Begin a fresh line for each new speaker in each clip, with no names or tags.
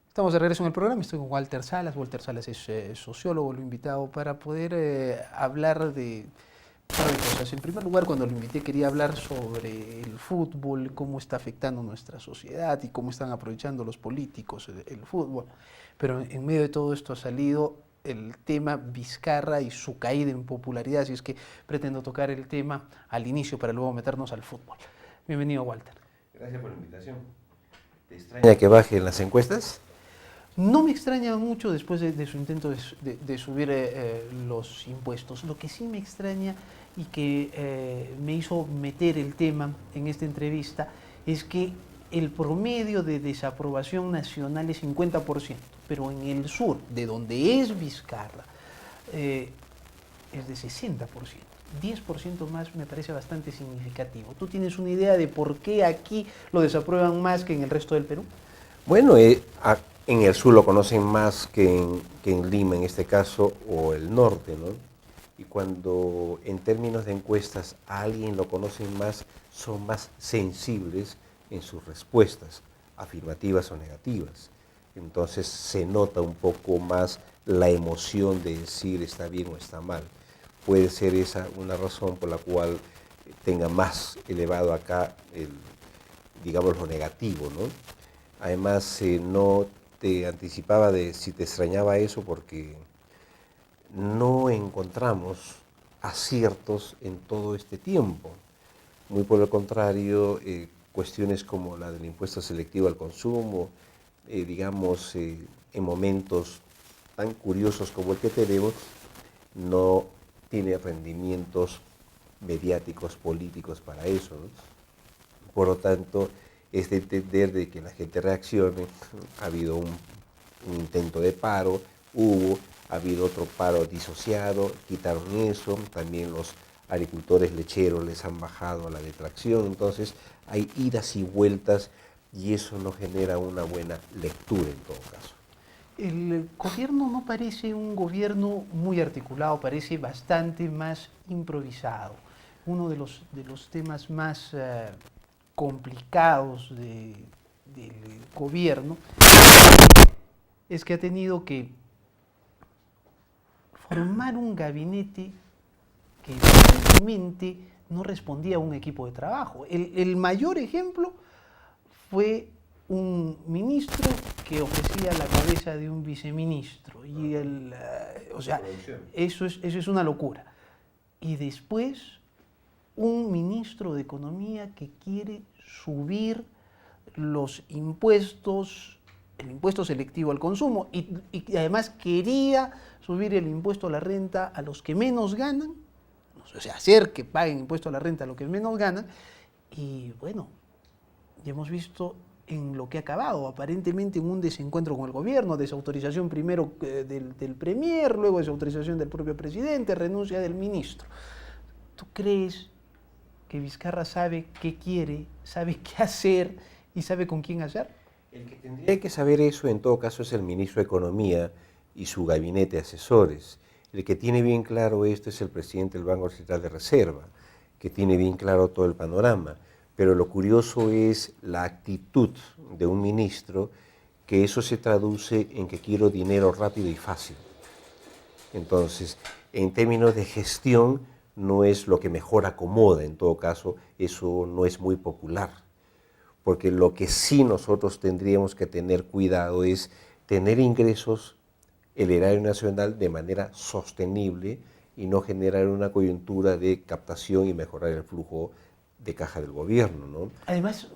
Estamos de regreso en el programa, estoy con Walter Salas. Walter Salas es sociólogo, lo he invitado para poder hablar de un par de cosas. En primer lugar, cuando lo invité quería hablar sobre el fútbol, cómo está afectando nuestra sociedad y cómo están aprovechando los políticos el fútbol. Pero en medio de todo esto ha salido el tema Vizcarra y su caída en popularidad, así es que pretendo tocar el tema al inicio para luego meternos al fútbol. Bienvenido, Walter.
Gracias por la invitación. ¿Te extraña que baje en las encuestas?
No me extraña mucho después de su intento de subir los impuestos. Lo que sí me extraña y que me hizo meter el tema en esta entrevista es que el promedio de desaprobación nacional es 50%, pero en el sur, de donde es Vizcarra, es de 60%. 10% más me parece bastante significativo. ¿Tú tienes una idea de por qué aquí lo desaprueban más que en el resto del Perú?
Bueno, en el sur lo conocen más que en Lima, en este caso, o el norte, ¿no? Y cuando en términos de encuestas a alguien lo conocen más, son más sensibles en sus respuestas, afirmativas o negativas. Entonces se nota un poco más la emoción de decir está bien o está mal. Puede ser esa una razón por la cual tenga más elevado acá digamos, lo negativo, ¿no? Además, no te anticipaba de si te extrañaba eso porque no encontramos aciertos en todo este tiempo. Muy por el contrario, cuestiones como la del impuesto selectivo al consumo, digamos, en momentos tan curiosos como el que tenemos, no tiene rendimientos mediáticos, políticos para eso, ¿no? Por lo tanto, es de entender de que la gente reaccione. Ha habido un intento de paro, ha habido otro paro disociado, quitaron eso, también los agricultores lecheros les han bajado la detracción, entonces hay idas y vueltas y eso no genera una buena lectura en todo caso.
El gobierno no parece un gobierno muy articulado, parece bastante más improvisado. Uno de los temas más complicados del gobierno es que ha tenido que formar un gabinete que evidentemente no respondía a un equipo de trabajo. El mayor ejemplo fue un ministro que ofrecía la cabeza de un viceministro. Y o sea, eso es una locura. Y después, un ministro de Economía que quiere subir los impuestos, el impuesto selectivo al consumo, y además quería subir el impuesto a la renta a los que menos ganan, o sea, hacer que paguen impuesto a la renta a los que menos ganan, y bueno, ya hemos visto en lo que ha acabado, aparentemente en un desencuentro con el gobierno, desautorización primero del premier, luego desautorización del propio presidente, renuncia del ministro. ¿Tú crees que Vizcarra sabe qué quiere, sabe qué hacer y sabe con quién hacer?
El que tendría que saber eso en todo caso es el ministro de Economía y su gabinete de asesores. El que tiene bien claro esto es el presidente del Banco Central de Reserva, que tiene bien claro todo el panorama. Pero lo curioso es la actitud de un ministro, que eso se traduce en que quiero dinero rápido y fácil. Entonces, en términos de gestión, no es lo que mejor acomoda, en todo caso, eso no es muy popular. Porque lo que sí nosotros tendríamos que tener cuidado es tener ingresos, el erario nacional de manera sostenible y no generar una coyuntura de captación y mejorar el flujo de caja del gobierno, ¿no?
Además,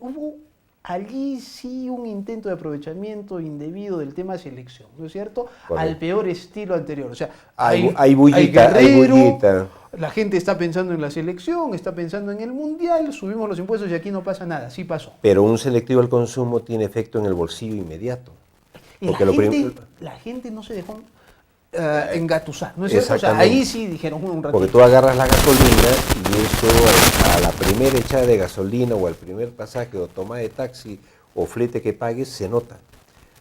hubo allí sí un intento de aprovechamiento indebido del tema selección, ¿no es cierto?
Correcto.
Al peor estilo anterior. O sea,
hay bullita,
Guerrero,
hay bullita.
La gente está pensando en la selección, está pensando en el mundial, subimos los impuestos y aquí no pasa nada, sí pasó.
Pero un selectivo al consumo tiene efecto en el bolsillo inmediato.
Y la gente no se dejó engatusar, ¿no es cierto? O sea, ahí sí dijeron un ratito.
Porque tú agarras la gasolina y eso a la primera echada de gasolina o al primer pasaje o toma de taxi o flete que pagues se nota.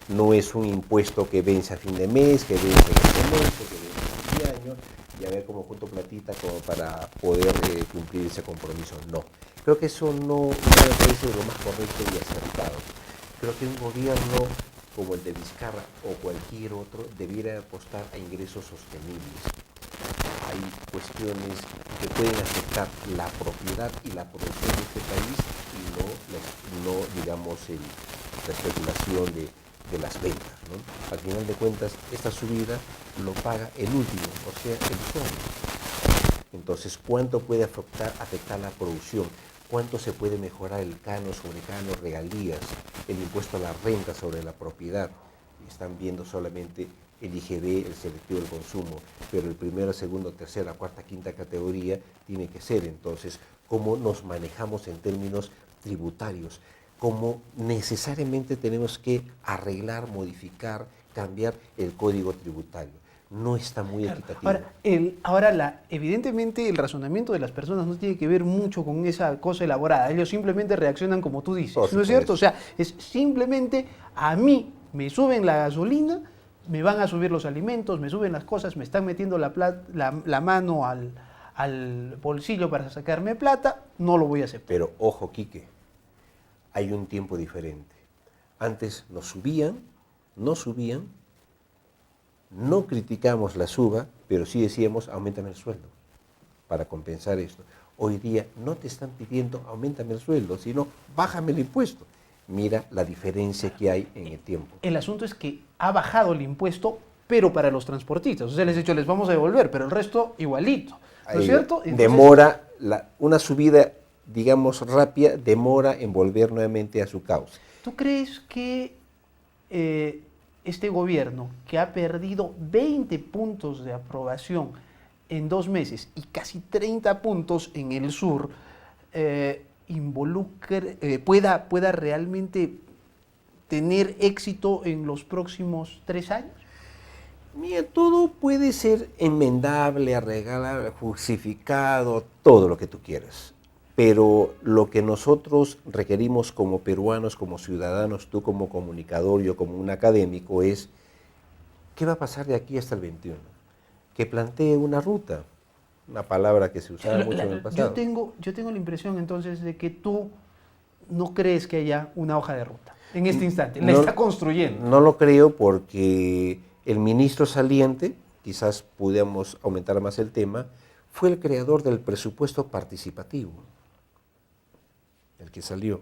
No es un impuesto que vence a fin de mes, que vence en este mes, que vence a fin de año. y a ver cómo junto platita como para poder cumplir ese compromiso. No, creo que eso no me parece lo más correcto y acertado. Creo que un gobierno como el de Vizcarra o cualquier otro debiera apostar a ingresos sostenibles. Hay cuestiones que pueden afectar la propiedad y la producción de este país y no digamos, la especulación de las ventas, ¿no? Al final de cuentas, esta subida lo paga el último, o sea, el suelo. Entonces, ¿cuánto puede afectar la producción? ¿Cuánto se puede mejorar el canon sobre canon, regalías, el impuesto a la renta sobre la propiedad? Están viendo solamente el IGB, el selectivo del consumo, pero el primero, segundo, tercera, cuarta, quinta categoría tiene que ser. Entonces, ¿cómo nos manejamos en términos tributarios? ¿Cómo necesariamente tenemos que arreglar, modificar, cambiar el código tributario? No está muy equitativo.
Evidentemente el razonamiento de las personas no tiene que ver mucho con esa cosa elaborada. Ellos simplemente reaccionan como tú dices, ¿no es cierto? O sea, es simplemente a mí me suben la gasolina, me van a subir los alimentos, me suben las cosas, me están metiendo la mano al bolsillo para sacarme plata, no lo voy a aceptar.
Pero ojo, Quique, hay un tiempo diferente. Antes nos subían, no criticamos la suba, pero sí decíamos, auméntame el sueldo para compensar esto. Hoy día no te están pidiendo, auméntame el sueldo, sino bájame el impuesto. Mira la diferencia que hay en el tiempo.
El asunto es que ha bajado el impuesto, pero para los transportistas. O sea, les he dicho, les vamos a devolver, pero el resto igualito. ¿No es cierto? Entonces,
demora, una subida, digamos, rápida, demora en volver nuevamente a su cauce.
¿Tú crees que este gobierno, que ha perdido 20 puntos de aprobación en 2 meses y casi 30 puntos en el sur, pueda realmente tener éxito en los próximos 3 años?
Mira, todo puede ser enmendable, arreglable, justificado, todo lo que tú quieras. Pero lo que nosotros requerimos como peruanos, como ciudadanos, tú como comunicador, yo como un académico, es ¿qué va a pasar de aquí hasta el 21? Que plantee una ruta, una palabra que se usaba mucho en el pasado.
Yo tengo la impresión entonces de que tú no crees que haya una hoja de ruta en este instante, la está construyendo.
No lo creo porque el ministro saliente, quizás pudiéramos aumentar más el tema, fue el creador del presupuesto participativo, el que salió.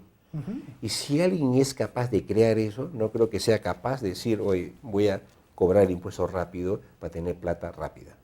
Y si alguien es capaz de crear eso, no creo que sea capaz de decir, oye, voy a cobrar el impuesto rápido para tener plata rápida.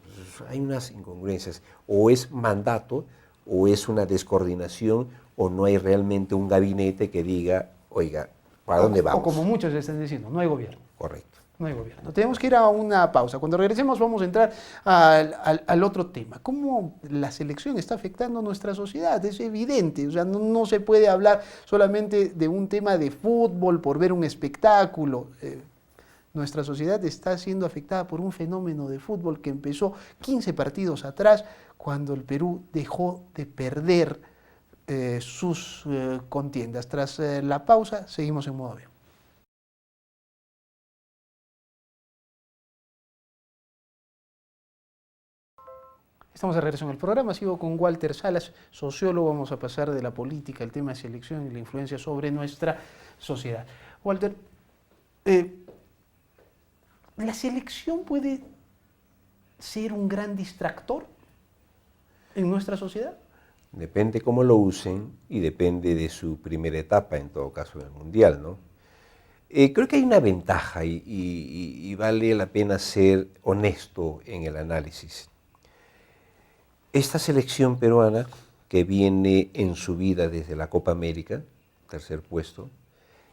Entonces, hay unas incongruencias, o es mandato, o es una descoordinación, o no hay realmente un gabinete que diga, oiga, ¿para dónde vamos?
O como muchos están diciendo, no hay gobierno.
Correcto.
No hay gobierno. Tenemos que ir a una pausa. Cuando regresemos vamos a entrar al otro tema. ¿Cómo la selección está afectando a nuestra sociedad? Es evidente. O sea, no se puede hablar solamente de un tema de fútbol por ver un espectáculo. Nuestra sociedad está siendo afectada por un fenómeno de fútbol que empezó 15 partidos atrás, cuando el Perú dejó de perder sus contiendas. Tras la pausa, seguimos en modo avión. Estamos de regreso en el programa, sigo con Walter Salas, sociólogo. Vamos a pasar de la política, el tema de selección y la influencia sobre nuestra sociedad. Walter, ¿la selección puede ser un gran distractor en nuestra sociedad?
Depende cómo lo usen y depende de su primera etapa, en todo caso, en el Mundial, ¿no? Creo que hay una ventaja y vale la pena ser honesto en el análisis. Esta selección peruana, que viene en subida desde la Copa América, tercer puesto,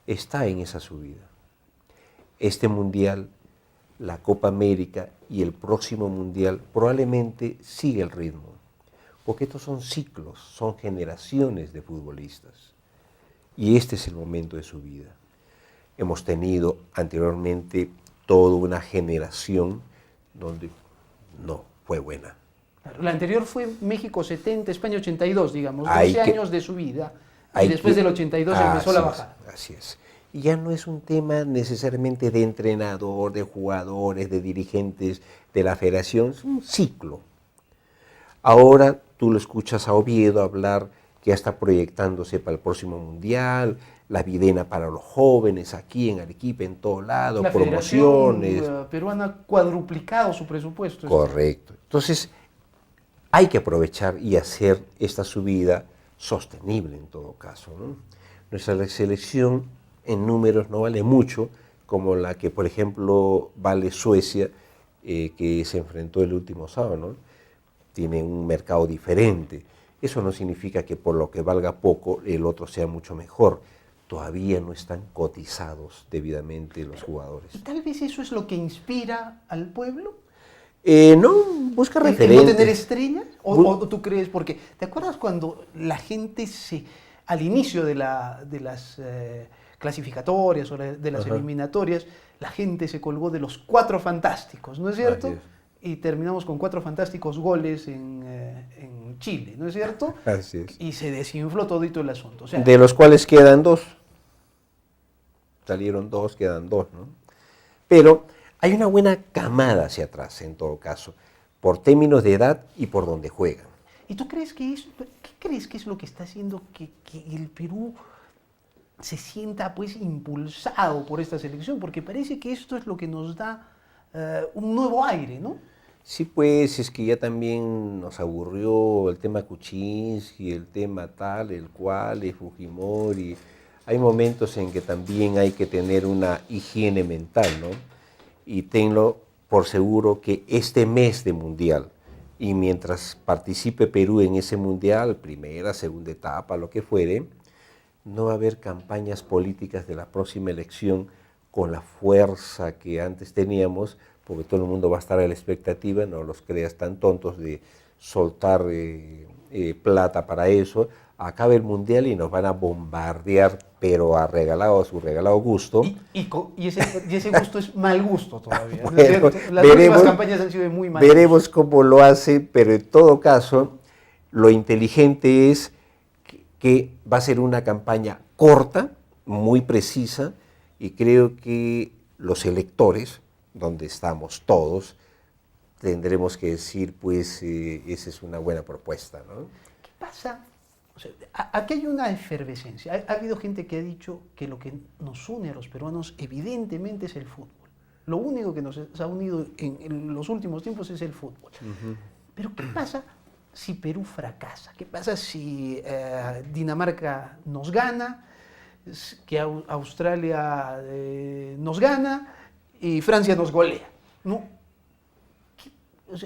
está en esa subida. Este Mundial, la Copa América y el próximo Mundial probablemente sigue el ritmo, porque estos son ciclos, son generaciones de futbolistas. Y este es el momento de su vida. Hemos tenido anteriormente toda una generación donde no fue buena.
La anterior fue México 70, España 82, digamos, 12 años de su vida, y después del 82 empezó la bajada.
Así es. ya no es un tema necesariamente de entrenador, de jugadores, de dirigentes de la federación, es un ciclo. Ahora tú lo escuchas a Oviedo hablar que ya está proyectándose para el próximo Mundial, la Videna para los jóvenes, aquí en Arequipa, en todo lado,
La
promociones.
Federación Peruana ha cuadruplicado su presupuesto.
Correcto. Entonces, hay que aprovechar y hacer esta subida sostenible en todo caso, ¿no? Nuestra selección en números no vale mucho, como la que, por ejemplo, vale Suecia, que se enfrentó el último sábado, ¿no? Tiene un mercado diferente. Eso no significa que por lo que valga poco el otro sea mucho mejor. Todavía no están cotizados debidamente los jugadores.
Y tal vez eso es lo que inspira al pueblo.
No, busca
¿El
referentes.
no tener estrellas? ¿O tú crees? Porque, ¿te acuerdas cuando la gente al inicio de las clasificatorias o de las eliminatorias, la gente se colgó de los 4 fantásticos, ¿no es cierto?
Así es.
Y terminamos con 4 fantásticos goles en Chile, ¿no es cierto?
Así es.
Y se desinfló todito el asunto. O sea,
De los cuales quedan 2. Salieron 2, quedan 2, ¿no? Pero hay una buena camada hacia atrás, en todo caso, por términos de edad y por donde juegan.
¿y tú crees qué crees que es lo que está haciendo que el Perú se sienta pues impulsado por esta selección? Porque parece que esto es lo que nos da un nuevo aire, ¿no?
Sí, pues es que ya también nos aburrió el tema Kuczynski, el tema tal, el cual, el Fujimori. Hay momentos en que también hay que tener una higiene mental, ¿no? Y tenlo por seguro que este mes de Mundial, y mientras participe Perú en ese Mundial, primera, segunda etapa, lo que fuere, no va a haber campañas políticas de la próxima elección con la fuerza que antes teníamos, porque todo el mundo va a estar a la expectativa, no los creas tan tontos de soltar plata para eso. Acaba el Mundial y nos van a bombardear, pero a su regalado gusto.
Y ese gusto es mal gusto todavía.
Bueno,
¿no es cierto? Las últimas campañas han sido de muy mal
veremos
gusto.
cómo lo hace, pero en todo caso, lo inteligente es que va a ser una campaña corta, muy precisa, y creo que los electores, donde estamos todos, tendremos que decir, pues, esa es una buena propuesta, ¿no?
¿Qué pasa? O sea, aquí hay una efervescencia. Ha habido gente que ha dicho que lo que nos une a los peruanos evidentemente es el fútbol. Lo único que nos ha unido en los últimos tiempos es el fútbol. Pero ¿qué pasa si Perú fracasa? ¿Qué pasa si Dinamarca nos gana, que Australia nos gana y Francia nos golea? ¿No?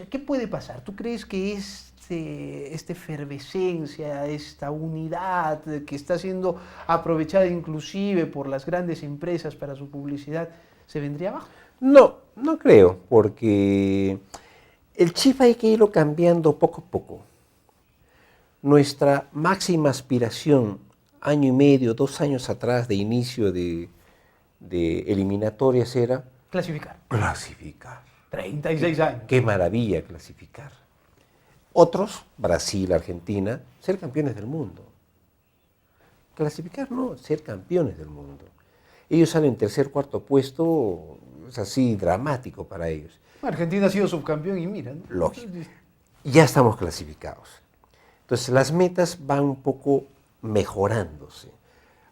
¿Qué puede pasar? ¿Tú crees que esta efervescencia, esta unidad que está siendo aprovechada inclusive por las grandes empresas para su publicidad, se vendría abajo?
No, no creo, porque el chip hay que irlo cambiando poco a poco. Nuestra máxima aspiración, año y medio, 2 años atrás de inicio de eliminatorias era
Clasificar. 36 años.
Qué maravilla clasificar. Otros, Brasil, Argentina, ser campeones del mundo. Clasificar no, ser campeones del mundo. Ellos salen tercer, cuarto puesto, es así dramático para ellos.
Argentina ha sido subcampeón y mira, ¿no?
Lógico. Ya estamos clasificados. Entonces las metas van un poco mejorándose.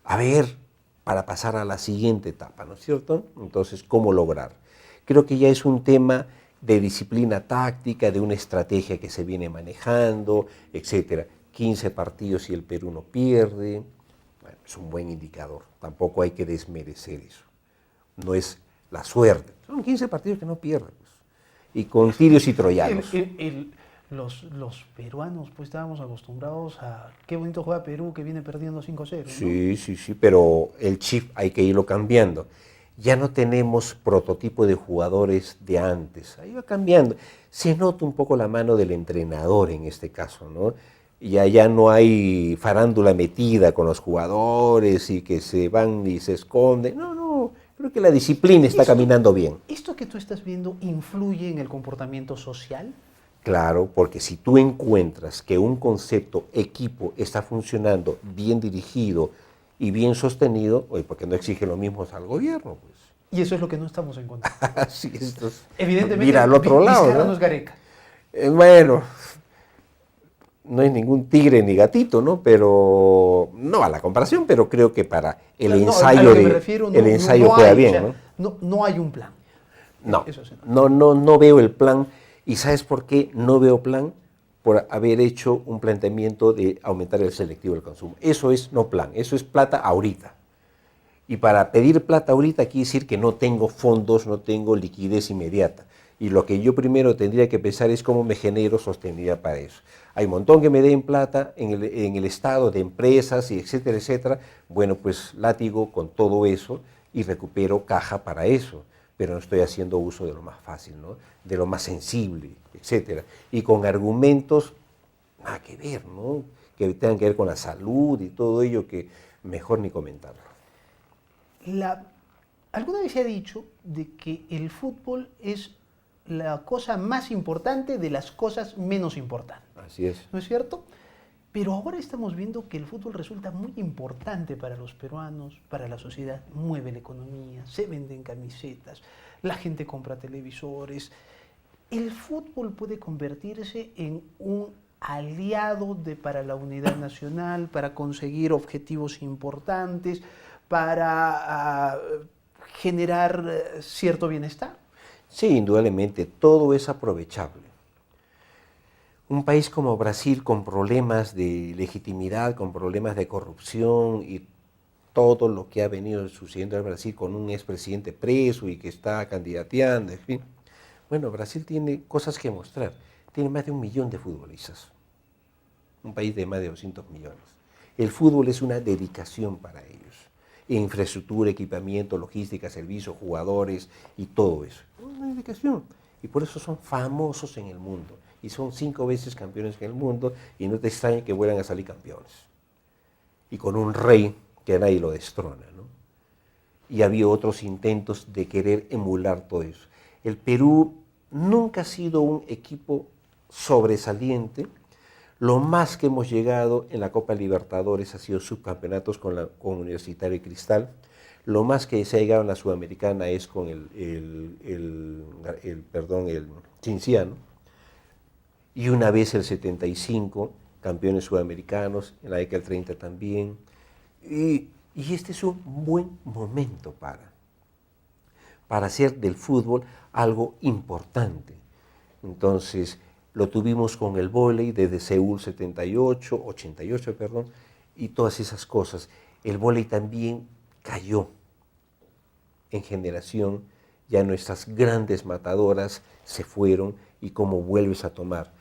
A ver, para pasar a la siguiente etapa, ¿no es cierto? Entonces, ¿cómo lograr? Creo que ya es un tema de disciplina táctica, de una estrategia que se viene manejando, etcétera. 15 partidos y el Perú no pierde. Bueno, es un buen indicador. Tampoco hay que desmerecer eso. No es la suerte. Son 15 partidos que no pierden. Pues. Y con tirios y troyanos.
Los peruanos, pues estábamos acostumbrados a qué bonito juega Perú que viene perdiendo 5-0. ¿no?
Sí, pero el chip hay que irlo cambiando. Ya no tenemos prototipo de jugadores de antes, ahí va cambiando. Se nota un poco la mano del entrenador en este caso, ¿no? Ya no hay farándula metida con los jugadores y que se van y se esconden. No, creo que la disciplina está caminando bien.
¿Esto que tú estás viendo influye en el comportamiento social?
Claro, porque si tú encuentras que un concepto equipo está funcionando bien dirigido y bien sostenido, oye, porque no exige lo mismo al gobierno, pues.
Y eso es lo que no estamos encontrando.
Así
Evidentemente,
mira al otro lado,
Vizcarra
¿no?
no es Gareca.
Bueno, no es ningún tigre ni gatito, ¿no? Pero, no a la comparación, pero creo que para el
No, a
ensayo,
lo que me refiero,
el ensayo
no
juega
hay,
bien,
o sea,
¿no?
no hay un plan.
No,
Eso sí.
no veo el plan. ¿Y sabes por qué no veo plan? Por haber hecho un planteamiento de aumentar el selectivo del consumo. Eso es no plan, eso es plata ahorita. Y para pedir plata ahorita quiere decir que no tengo fondos, no tengo liquidez inmediata. Y lo que yo primero tendría que pensar es cómo me genero sostenibilidad para eso. Hay un montón que me den plata en el Estado, de empresas, y etcétera, etcétera. Bueno, pues látigo con todo eso y recupero caja para eso. Pero no estoy haciendo uso de lo más fácil, ¿no? De lo más sensible, etcétera. Y con argumentos, nada que ver, ¿no? Que tengan que ver con la salud y todo ello, que mejor ni comentarlo.
Alguna vez se ha dicho de que el fútbol es la cosa más importante de las cosas menos importantes.
Así es.
¿No es cierto? Pero ahora estamos viendo que el fútbol resulta muy importante para los peruanos, para la sociedad, mueve la economía, se venden camisetas, la gente compra televisores. El fútbol puede convertirse en un aliado para la unidad nacional, para conseguir objetivos importantes, para generar cierto bienestar.
Sí, indudablemente, todo es aprovechable. Un país como Brasil con problemas de legitimidad, con problemas de corrupción y todo lo que ha venido sucediendo en Brasil con un expresidente preso y que está candidateando, en fin. Bueno, Brasil tiene cosas que mostrar. Tiene más de 1 millón de futbolistas. Un país de más de 200 millones. El fútbol es una dedicación para ellos. Infraestructura, equipamiento, logística, servicios, jugadores y todo eso. Una dedicación. Y por eso son famosos en el mundo. Y son 5 veces campeones en el mundo y no te extrañe que vuelvan a salir campeones. Y con un rey que a nadie lo destrona, ¿no? Y había otros intentos de querer emular todo eso. El Perú nunca ha sido un equipo sobresaliente. Lo más que hemos llegado en la Copa Libertadores ha sido subcampeonatos con Universitario y Cristal. Lo más que se ha llegado en la Sudamericana es con el Cinciano. Y una vez el 75, campeones sudamericanos, en la década del 30 también. Y este es un buen momento para hacer del fútbol algo importante. Entonces, lo tuvimos con el vóley desde Seúl 88, perdón, y todas esas cosas. El vóley también cayó en generación, ya nuestras grandes matadoras se fueron y cómo vuelves a tomar.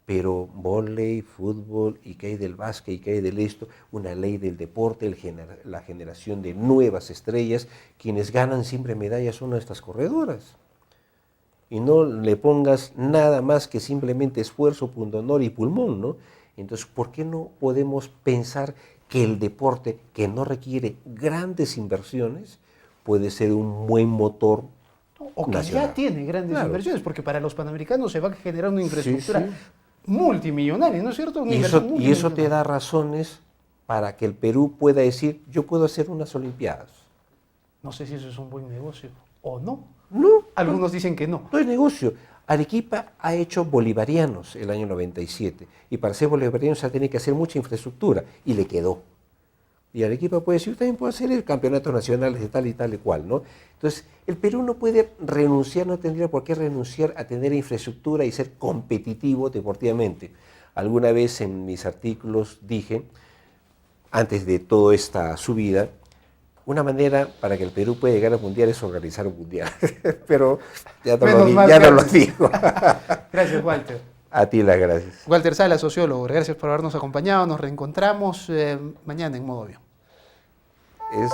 Pero vóley, fútbol, y qué hay del básquet, y qué hay del esto, una ley del deporte, la generación de nuevas estrellas, quienes ganan siempre medallas son nuestras corredoras. Y no le pongas nada más que simplemente esfuerzo, pundonor y pulmón, ¿no? Entonces, ¿por qué no podemos pensar que el deporte, que no requiere grandes inversiones, puede ser un buen motor
o que
nacional?
Ya tiene grandes
Claro.
inversiones, porque para los panamericanos se va a generar una infraestructura
Sí, sí.
multimillonaria, ¿no es cierto? Una
Y
inversión
eso te
multimillonaria.
da razones para que el Perú pueda decir, yo puedo hacer unas Olimpiadas.
No sé si eso es un buen negocio o no.
No,
Algunos dicen que no.
no es negocio. Arequipa ha hecho bolivarianos el año 97 y para ser bolivarianos se ha tenido que hacer mucha infraestructura y le quedó. Y Arequipa puede decir, yo también puedo hacer el campeonato nacional de tal y tal y cual, ¿no? Entonces, el Perú no puede renunciar, no tendría por qué renunciar a tener infraestructura y ser competitivo deportivamente. Alguna vez en mis artículos dije, antes de toda esta subida, una manera para que el Perú pueda llegar al Mundial es organizar un Mundial. Pero ya no lo digo.
Gracias, Walter.
A ti las gracias.
Walter Sala, sociólogo, gracias por habernos acompañado. Nos reencontramos mañana en Modo Avión.
Es